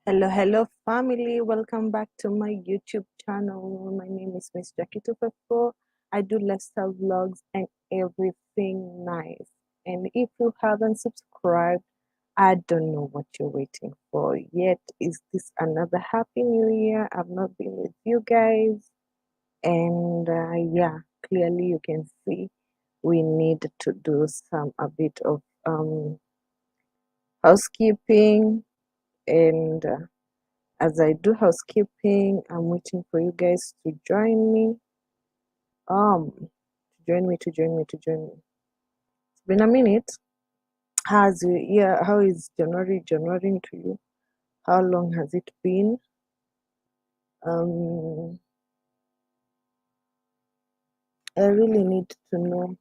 Hello, family. Welcome back to my YouTube channel. My name is Miss Jackie 254. I do lifestyle vlogs and everything nice. And if you haven't subscribed, I don't know what you're waiting for. Yet, is this another Happy New Year? I've not been with you guys. And yeah, clearly you can see we need to do a bit of housekeeping and as I do housekeeping, I'm waiting for you guys to join me. To join me. It's been a minute. How is January to you? How long has it been? Um, I really need to know.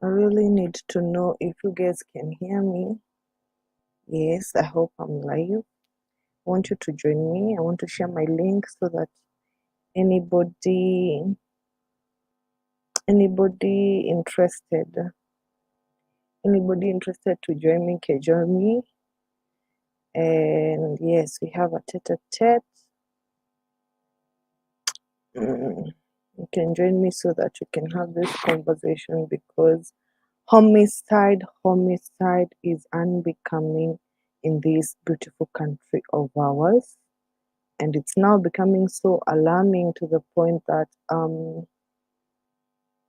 I really need to know if you guys can hear me. Yes, I hope I'm live. I want you to join me. I want to share my link so that anybody interested to join me can join me. And yes, we have a tete-a-tete. You can join me so that you can have this conversation, because homicide is unbecoming in this beautiful country of ours, and it's now becoming so alarming to the point that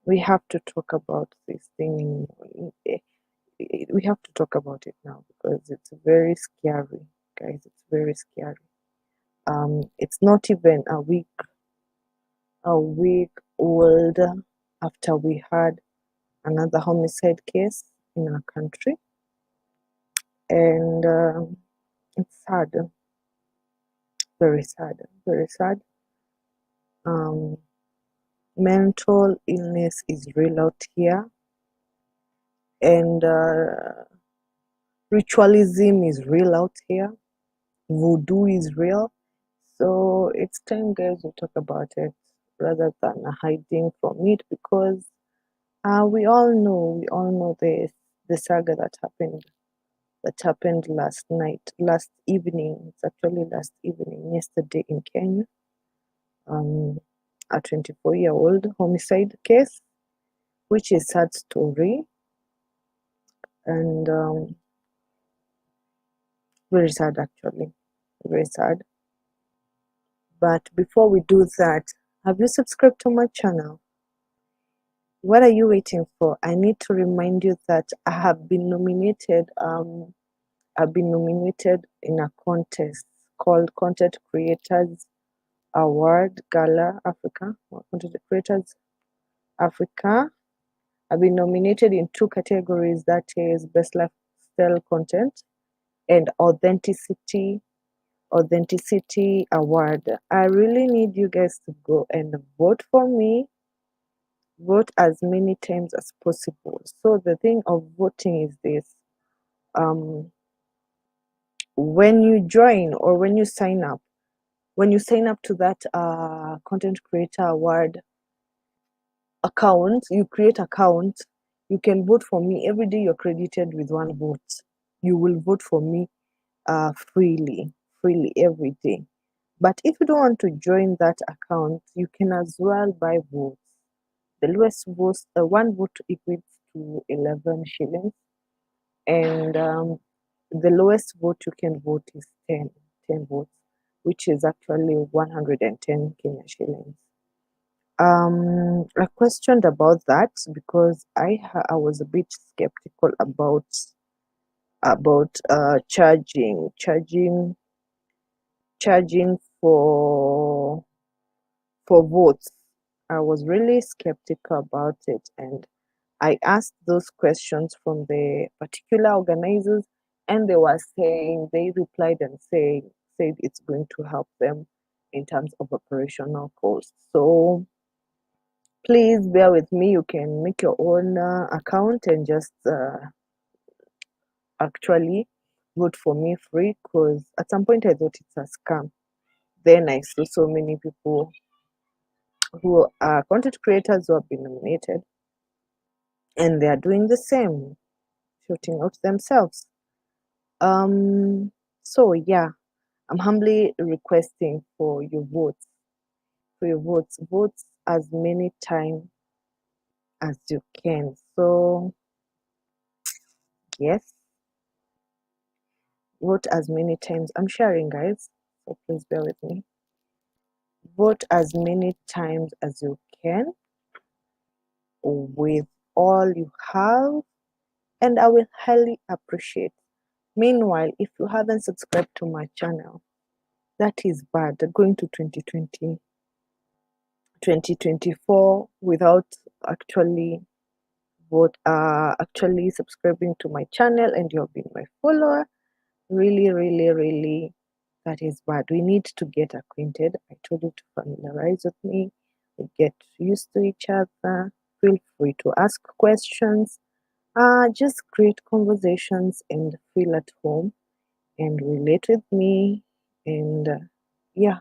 we have to talk about this thing. We have to talk about it now because it's very scary, guys. It's very scary. It's not even a week old after we had another homicide case in our country, and it's sad, very sad, very sad. Mental illness is real out here, and ritualism is real out here. Voodoo is real. So it's time, guys, we talk about it rather than hiding from it, because we all know the saga that happened last evening. It's actually last evening, yesterday in Kenya. A 24-year-old homicide case, which is a sad story, and very sad, actually, very sad. But before we do that, have you subscribed to my channel? What are you waiting for? I need to remind you that I have been nominated. I've been nominated in a contest called Content Creators Award Gala Africa, or Content Creators Africa. I've been nominated in 2 categories, that is Best Lifestyle Content and Authenticity Award. I really need you guys to go and vote for me. Vote as many times as possible. So the thing of voting is this: when you join or when you sign up to that Content Creator Award account, you create account, you can vote for me. Every day you're credited with 1 vote. You will vote for me freely every day. But if you don't want to join that account, you can as well buy votes. The lowest votes, 1 vote equates to 11 shillings, and the lowest vote you can vote is 10 votes, which is actually 110 Kenya shillings. I questioned about that because I was a bit skeptical about charging for votes. I was really skeptical about it, and I asked those questions from the particular organizers, and they replied and said it's going to help them in terms of operational costs. So please bear with me. You can make your own account and just actually vote for me free, because at some point I thought it's a scam. Then I saw so many people who are content creators who have been nominated, and they are doing the same, shooting out themselves. So yeah, I'm humbly requesting for your votes. Vote as many times as you can. So yes, vote as many times. I'm sharing, guys, so please bear with me. Vote as many times as you can with all you have, and I will highly appreciate. Meanwhile, if you haven't subscribed to my channel, that is bad. Going to 2024 without actually actually subscribing to my channel, and you've been my follower. Really, really, really, that is bad. We need to get acquainted. I told you to familiarize with me. We get used to each other. Feel free to ask questions. Just create conversations and feel at home and relate with me. And yeah,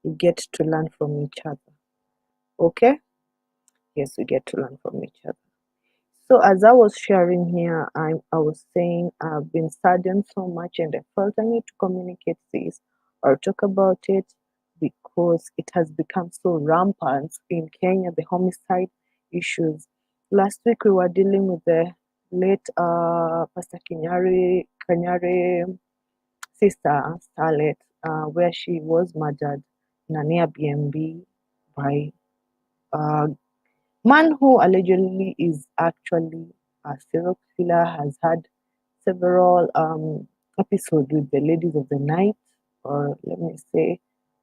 we get to learn from each other. Okay? Yes, we get to learn from each other. So as I was sharing here, I was saying I've been studying so much and I felt I need to communicate this or talk about it because it has become so rampant in Kenya, the homicide issues. Last week we were dealing with the late Pastor Kanyari sister, Starlet, where she was murdered in an Airbnb by a man who allegedly is actually a serial killer, has had several episodes with the ladies of the night, or let me say,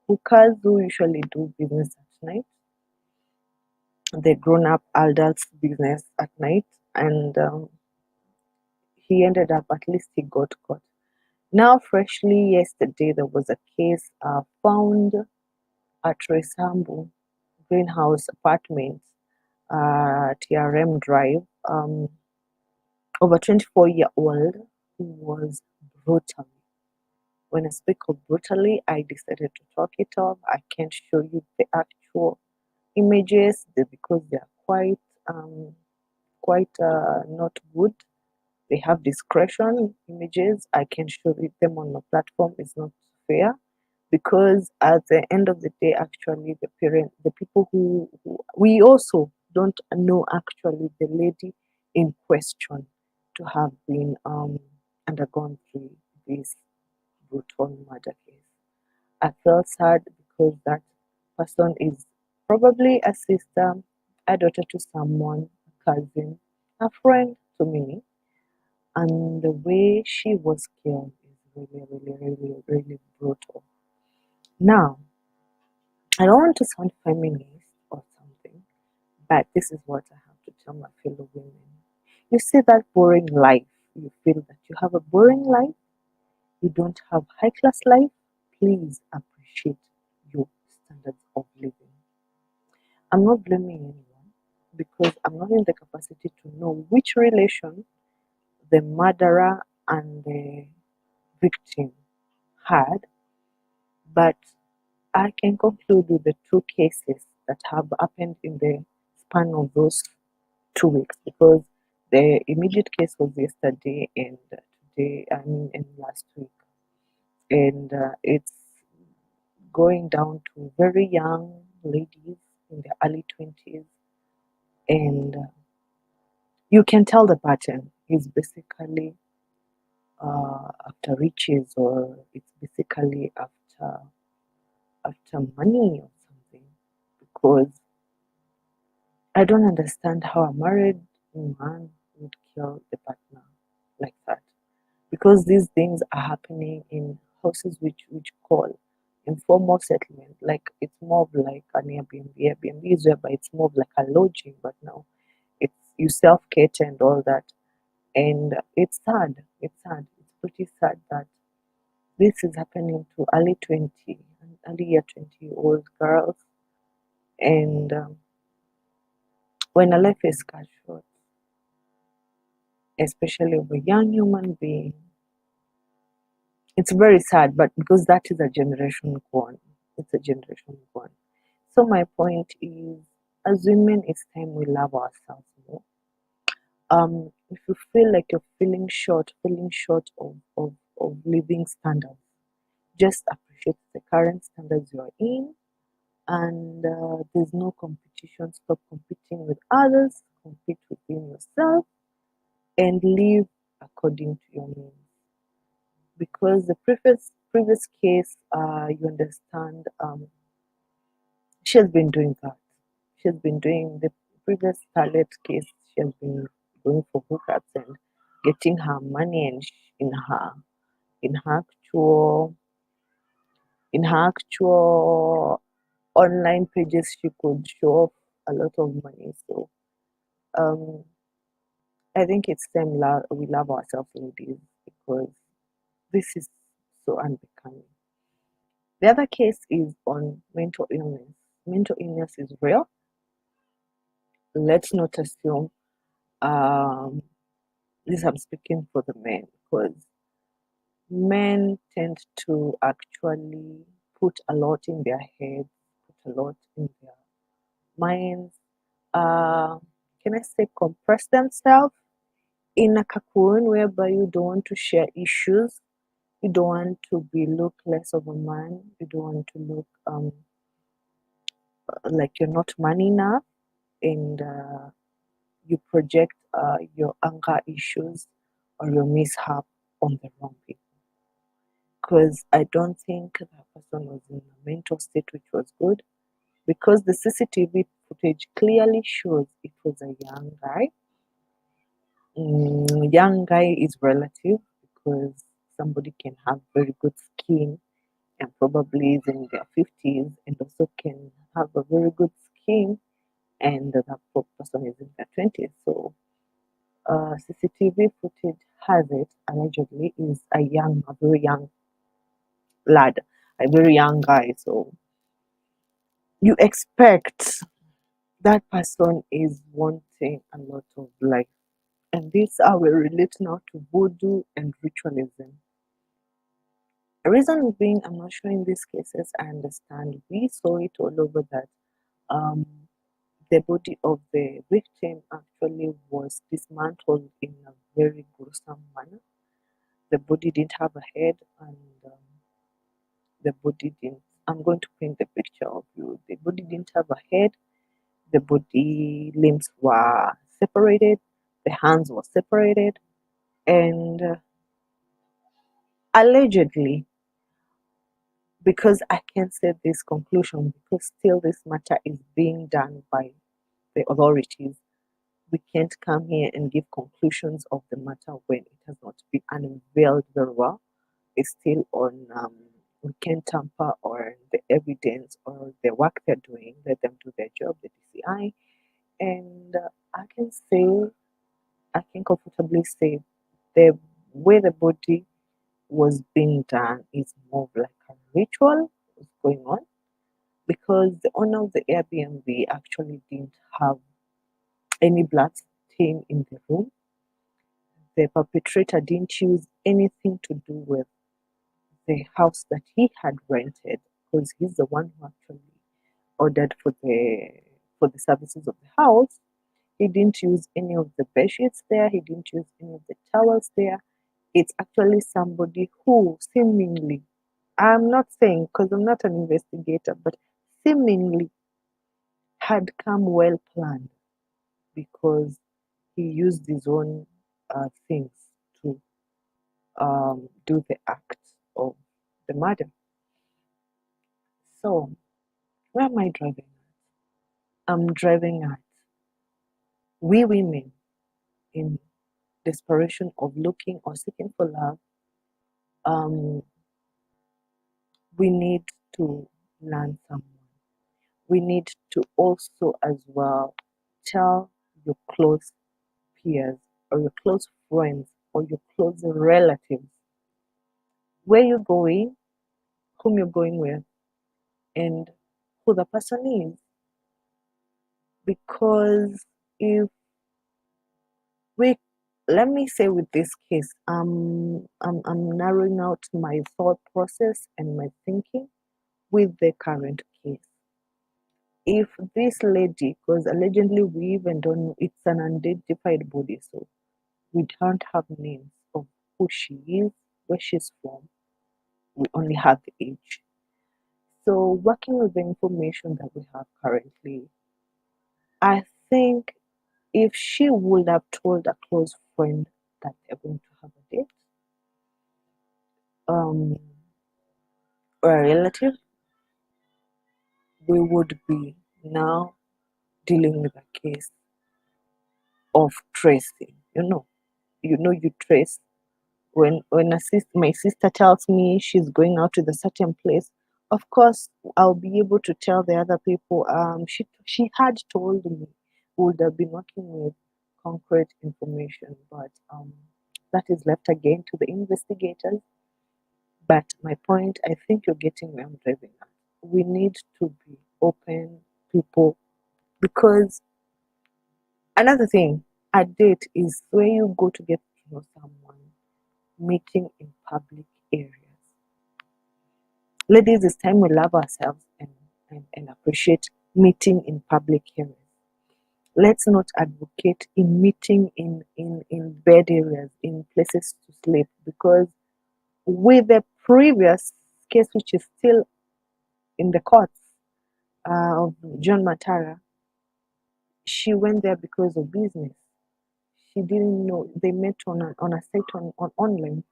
hookers who usually do business at night, the grown-up adults business at night, and he ended up, at least he got caught. Now, freshly yesterday, there was a case found at Roysambu Greenhouse Apartments, TRM Drive. Over 24-year-old who was brutally. When I speak of brutally, I decided to talk it off. I can't show you the actual images because they are quite not good. They have discretion images. I can show them on my platform. It's not fair because at the end of the day, actually, the people who we also don't know actually the lady in question to have been undergone through this brutal murder case. I felt sad because that person is probably a sister, a daughter to someone, a cousin, a friend to me, and the way she was killed is really, really, really, really brutal. Now, I don't want to sound feminist or something, but this is what I have to tell my fellow women. You see that boring life, you feel that you have a boring life, you don't have high class life, please appreciate your standards of living. I'm not blaming anyone because I'm not in the capacity to know which relation the murderer and the victim had, but I can conclude with the two cases that have happened in the span of those 2 weeks because the immediate case was yesterday and today, I mean, and last week. And it's going down to very young ladies in their early 20s. And you can tell the pattern is basically after riches or it's basically after money or something because I don't understand how a married man would kill the partner like that. Because these things are happening in houses which call informal settlement. Like it's more of like an Airbnb. Airbnb is whereby it's more of like a lodging, but now it's you self cater and all that. And it's sad. It's sad. It's pretty sad that this is happening to early 20 and early year 20-year-old girls. And when a life is cut short, especially of a young human being, it's very sad, but because that is a generation gone. It's a generation gone. So my point is, as women, it's time we love ourselves more. If you feel like you're feeling short of living standards. Just appreciate the current standards you're in, and there's no competition. Stop competing with others, compete within yourself, and live according to your means. Because the previous case, you understand, she has been doing that. She has been doing the previous starlet case. She has been going for hookups and getting her money, and in her actual in her actual online pages, she could show off a lot of money. So um, I think it's time we love ourselves, ladies, because this is so unbecoming. The other case is on mental illness. Mental illness is real. Let's not assume. This I'm speaking for the men, because men tend to actually put a lot in their heads, put a lot in their minds. Uh, can I say compress themselves in a cocoon whereby you don't want to share issues, you don't want to be look less of a man, you don't want to look like you're not man enough, and you project your anger issues or your mishap on the wrong people. Because I don't think that person was in a mental state which was good, because the CCTV footage clearly shows it was a young guy. Young guy is relative, because somebody can have very good skin and probably is in their 50s, and also can have a very good skin and that person is in their 20s. So CCTV footage has it, allegedly, is a very young lad, a very young guy. So you expect that person is wanting a lot of life. And this I will relate now to voodoo and ritualism. The reason being, I'm not showing these cases, I understand. We saw it all over that um, the body of the victim actually was dismantled in a very gruesome manner. The body didn't have a head, and the body didn't. I'm going to paint the picture of you. The body didn't have a head. The body limbs were separated. The hands were separated, and allegedly, because I can't say this conclusion, because still this matter is being done by the authorities. We can't come here and give conclusions of the matter when it has not been unveiled very well. It's still on. We can't tamper on the evidence or the work they're doing. Let them do their job, the DCI. And I can comfortably say the way the body was being done is more of like a ritual was going on, because the owner of the Airbnb actually didn't have any blood stain in the room. The perpetrator didn't use anything to do with the house that he had rented, because he's the one who actually ordered for the services of the house. He didn't use any of the bed sheets there. He didn't use any of the towels there. It's actually somebody who seemingly, I'm not saying because I'm not an investigator, but seemingly had come well planned, because he used his own things to do the act of the murder. So, where am I driving at? I'm driving at we women, in desperation of looking or seeking for love, um, we need to learn someone. We need to also, as well, tell your close peers or your close friends or your close relatives where you're going, whom you're going with, and who the person is. Because if we, let me say with this case, I'm narrowing out my thought process and my thinking with the current case. If this lady, because allegedly we even don't know, it's an unidentified body, so we don't have names of who she is, where she's from. We only have the age. So, working with the information that we have currently, I think if she would have told a close friend that they're going to have a date, um, or a relative, we would be now dealing with a case of tracing. You trace when my sister tells me she's going out to the certain place. Of course, I'll be able to tell the other people. She had told me we would have been working with concrete information, but that is left again to the investigators. But my point, I think you're getting where I'm driving at. We need to be open people because another thing, a date is where you go to get to know someone, meeting in public areas. Ladies, it's time we love ourselves and appreciate meeting in public areas. Let's not advocate in meeting in bed areas, in places to sleep, because with the previous case, which is still in the courts, of John Matara, she went there because of business. She didn't know they met on a site on online.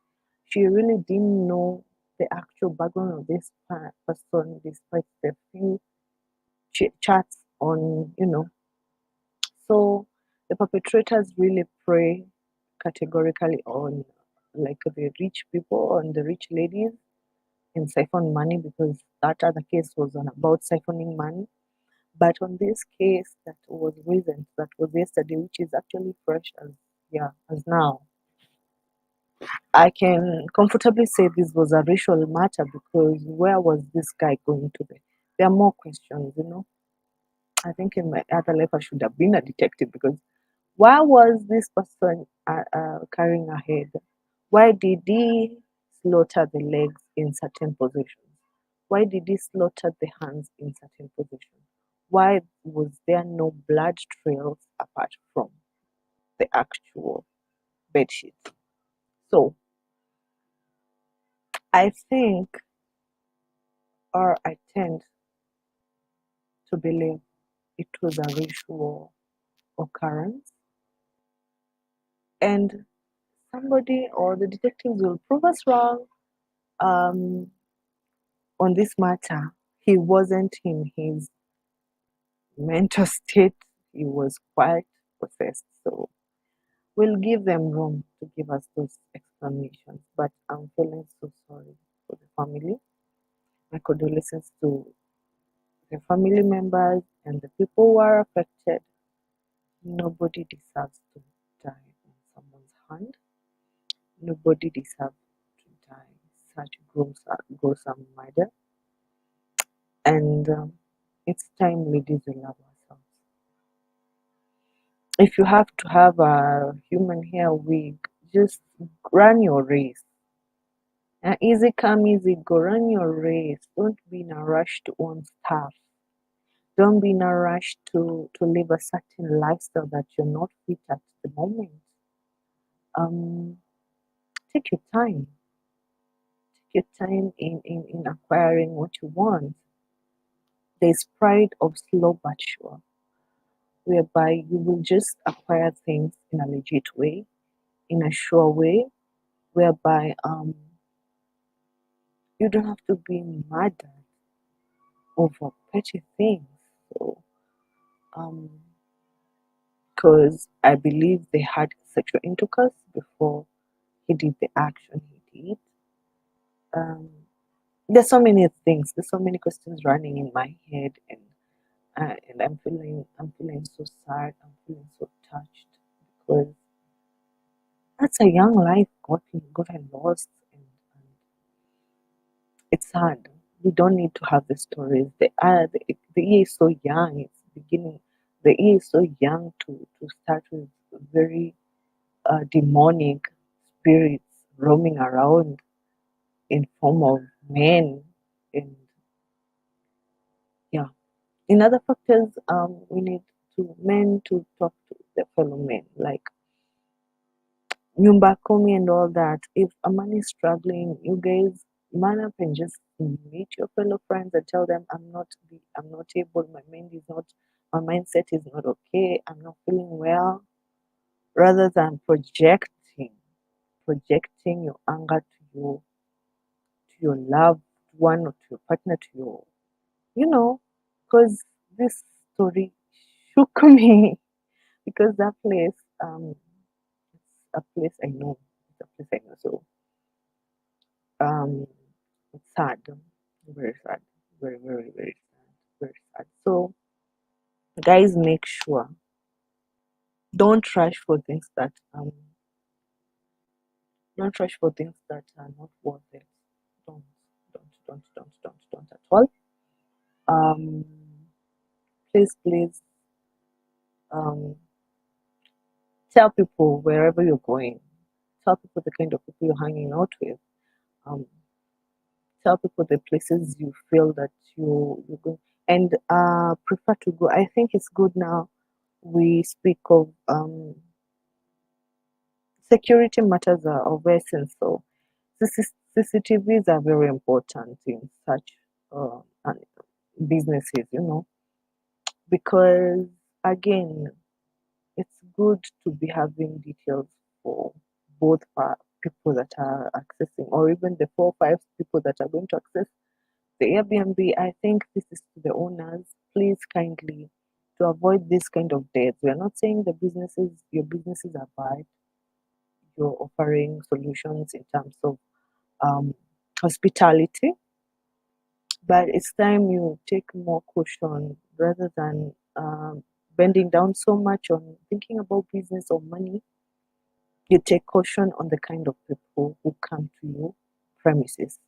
She really didn't know the actual background of this person, despite the few chats on. So the perpetrators really prey categorically on like the rich people, on the rich ladies, and siphon money, because that other case was on about siphoning money. But on this case that was recent, that was yesterday, which is actually fresh as now, I can comfortably say this was a racial matter, because where was this guy going to be? There are more questions. I think in my other life I should have been a detective, because why was this person carrying a head? Why did he slaughter the legs in certain positions? Why did he slaughter the hands in certain positions? Why was there no blood trails apart from the actual bed sheet? So I think, or I tend to believe, it was a ritual occurrence, and somebody or the detectives will prove us wrong um, on this matter. He wasn't in his mental state, he was quite possessed. So we'll give them room to give us those explanations. But I'm feeling so sorry for the family. My condolences to the family members and the people who are affected. Nobody deserves to die on someone's hand. Nobody deserves to die such gruesome murder. And it's time, ladies, we love ourselves. If you have to have a human hair wig, just run your race. Easy come, easy go. Run your race. Don't be in a rush to own stuff. Don't be in a rush to live a certain lifestyle that you're not fit at the moment. Um, take your time. Take your time in acquiring what you want. There's pride of slow but sure, whereby you will just acquire things in a legit way, in a sure way, whereby you don't have to be murdered over petty things. So, um, because I believe they had sexual intercourse before he did the action he did. Um, there's so many things. There's so many questions running in my head, and I'm feeling so sad. I'm feeling so touched, because that's a young life gotten lost, and it's sad. We don't need to have the stories. The year is so young. It's beginning. The year is so young to start with very demonic spirits roaming around in form of men, and yeah. In other factors, we need to men to talk to their fellow men. Like, nyumba kumi and all that. If a man is struggling, you guys man up and just meet your fellow friends and tell them I'm not able, my mindset is not okay, I'm not feeling well, rather than projecting your anger to your loved one or to your partner, to your because this story shook me because that place it's a place I know. It's a place I know. So um it's sad. Very sad. Very, very, very sad. Very sad. So guys, make sure don't rush for things that don't rush for things that are not worth it. Don't don't at all. Um please um tell people wherever you're going. Tell people the kind of people you're hanging out with. Um tell people the places you feel that you go and prefer to go. I think it's good now we speak of security matters are of essence. So CCTVs are very important in such businesses, because again, it's good to be having details for both people that are accessing, or even the 4 or 5 people that are going to access the Airbnb. I think this is to the owners. Please kindly to avoid this kind of deaths. We are not saying your businesses are bad. You're offering solutions in terms of um, hospitality, but it's time you take more caution rather than bending down so much on thinking about business or money. You take caution on the kind of people who come to your premises.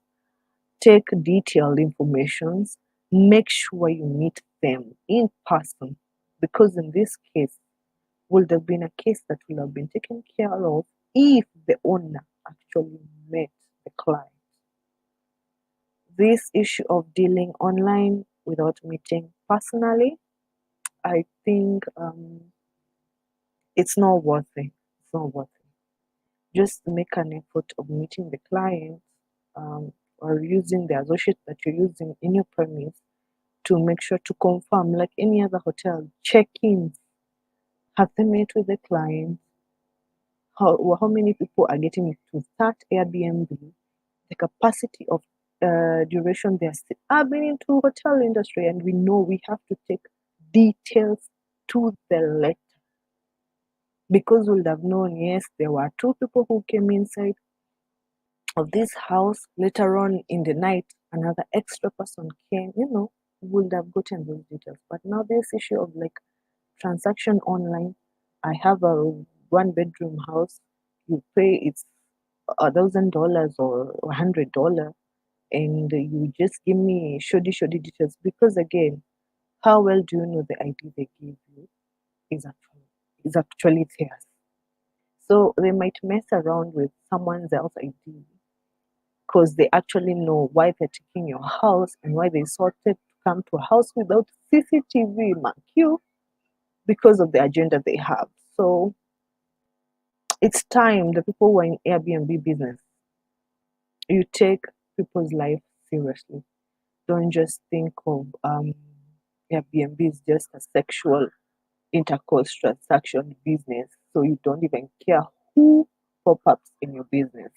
Take detailed informations. Make sure you meet them in person, because in this case, would have been a case that will have been taken care of if the owner actually met the client. This issue of dealing online without meeting personally, I think it's not worth it. It's not worth it. Just make an effort of meeting the client or using the associate that you're using in your premise to make sure to confirm, like any other hotel, check in. Have they met with the client? How many people are getting to that Airbnb? The capacity of duration they're still. I've been into hotel industry and we know we have to take details to the letter, because we would have known, yes, there were 2 people who came inside of this house. Later on in the night, another extra person came, would have gotten those details. But now this issue of like transaction online, I have a 1 bedroom house, you pay it's $1,000 or $100, and you just give me shoddy details, because again, how well do you know the ID they give you is actually theirs? So they might mess around with someone else's ID because they actually know why they're taking your house and why they sorted to come to a house without CCTV, mark you, because of the agenda they have. So it's time the people who are in Airbnb business, you take people's life seriously. Don't just think of Airbnb is just a sexual intercourse transaction business, so you don't even care who pop-ups in your business.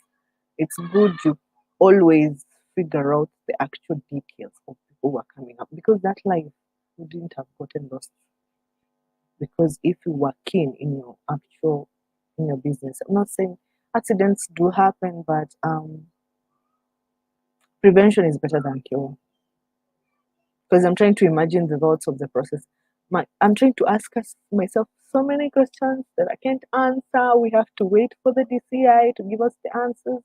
It's good you always figure out the actual details of people who are coming up, because that life wouldn't have gotten lost. Because if you were keen in your business, I'm not saying accidents do happen, but prevention is better than cure. Because I'm trying to imagine the thoughts of the process. I'm trying to ask myself so many questions that I can't answer. We have to wait for the DCI to give us the answers.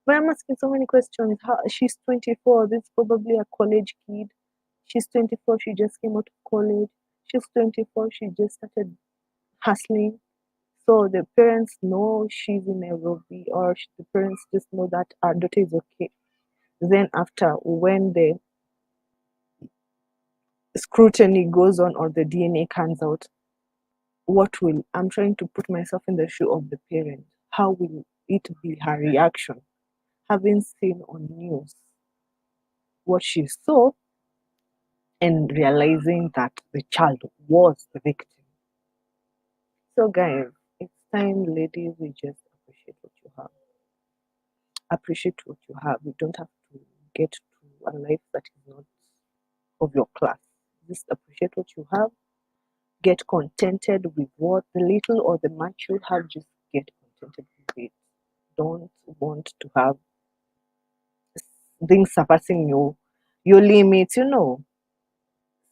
But I'm asking so many questions. She's 24. This is probably a college kid. She's 24. She just came out of college. She's 24. She just started hustling. So the parents know she's in Nairobi, or the parents just know that our daughter is okay. Then after, when the scrutiny goes on or the DNA comes out, I'm trying to put myself in the shoe of the parent. how will it be her reaction, having seen on news what she saw and realizing that the child was the victim. So, guys, it's time, ladies, we just appreciate what you have. Appreciate what you have. You don't have to get to a life that is not of your class. Just appreciate what you have. Get contented with what the little or the much you have. Just get contented with it. Don't want to have things surpassing your limits.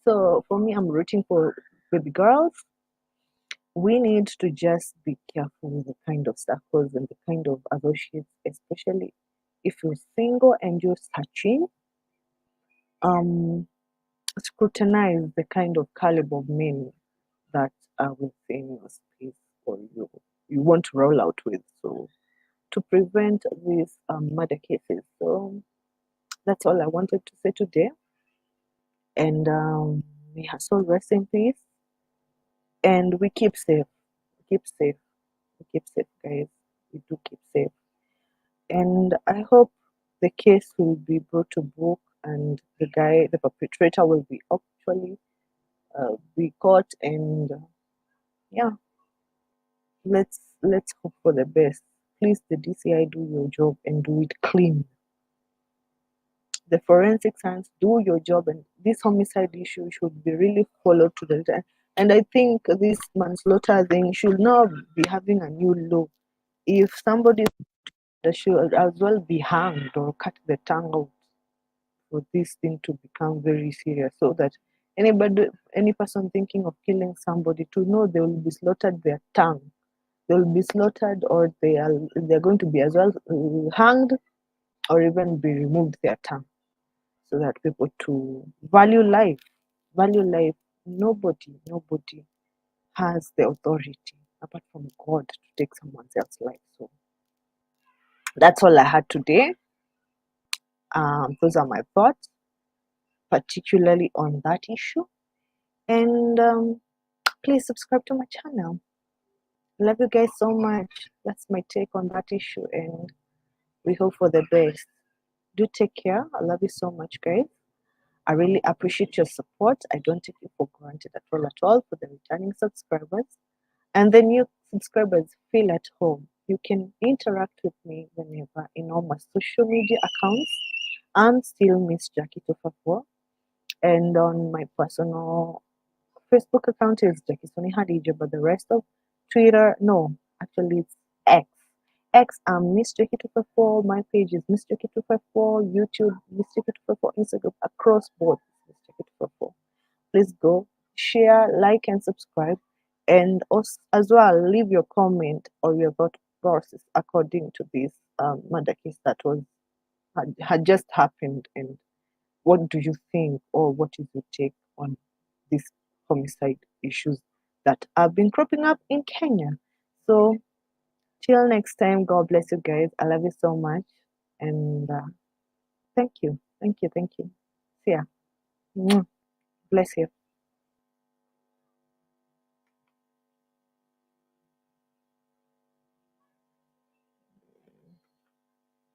So for me, I'm rooting for baby girls. We need to just be careful with the kind of circles and the kind of associates, especially if you're single and you're searching. Um, Scrutinize the kind of caliber of men that are within your space or you want to roll out with. So to prevent these murder cases. So that's all I wanted to say today. And may her soul rest in peace. And we keep safe. We keep safe. We keep safe, guys. We do keep safe. And I hope the case will be brought to book and the perpetrator will be actually be caught and yeah, let's hope for the best. Please, the DCI, do your job and do it clean. The forensic science, do your job, and this homicide issue should be really followed to the letter. And I think this manslaughter thing should not be having a new law. If somebody should as well be hanged or cut the tongue out for this thing to become very serious, so that any person thinking of killing somebody to know they will be slaughtered their tongue. They will be slaughtered, or they're going to be as well hanged, or even be removed their tongue, so that people to value life. Value life. Nobody has the authority apart from God to take someone else's life. So that's all I had today. Those are my thoughts, particularly on that issue. And please subscribe to my channel. Love you guys so much. That's my take on that issue, and we hope for the best. Do take care. I love you so much, guys. I really appreciate your support. I don't take it for granted at all for the returning subscribers. And the new subscribers, feel at home. You can interact with me whenever in all my social media accounts. I'm still Miss Jackie 254. And on my personal Facebook account is Jackie Soni Hadija, but the rest of Twitter, no, actually it's X. I'm Miss Jackie 254. My page is Miss Jackie 254. YouTube, Miss Jackie 254. Instagram, across board, Miss Jackie 254. Please go, share, like, and subscribe. And also, as well, leave your comment or your thought process according to this murder case that had just happened. And what do you think, or what is your take on these homicide issues that have been cropping up in Kenya? So, till next time, God bless you guys. I love you so much. And thank you. Thank you. Thank you. See ya. Bless you.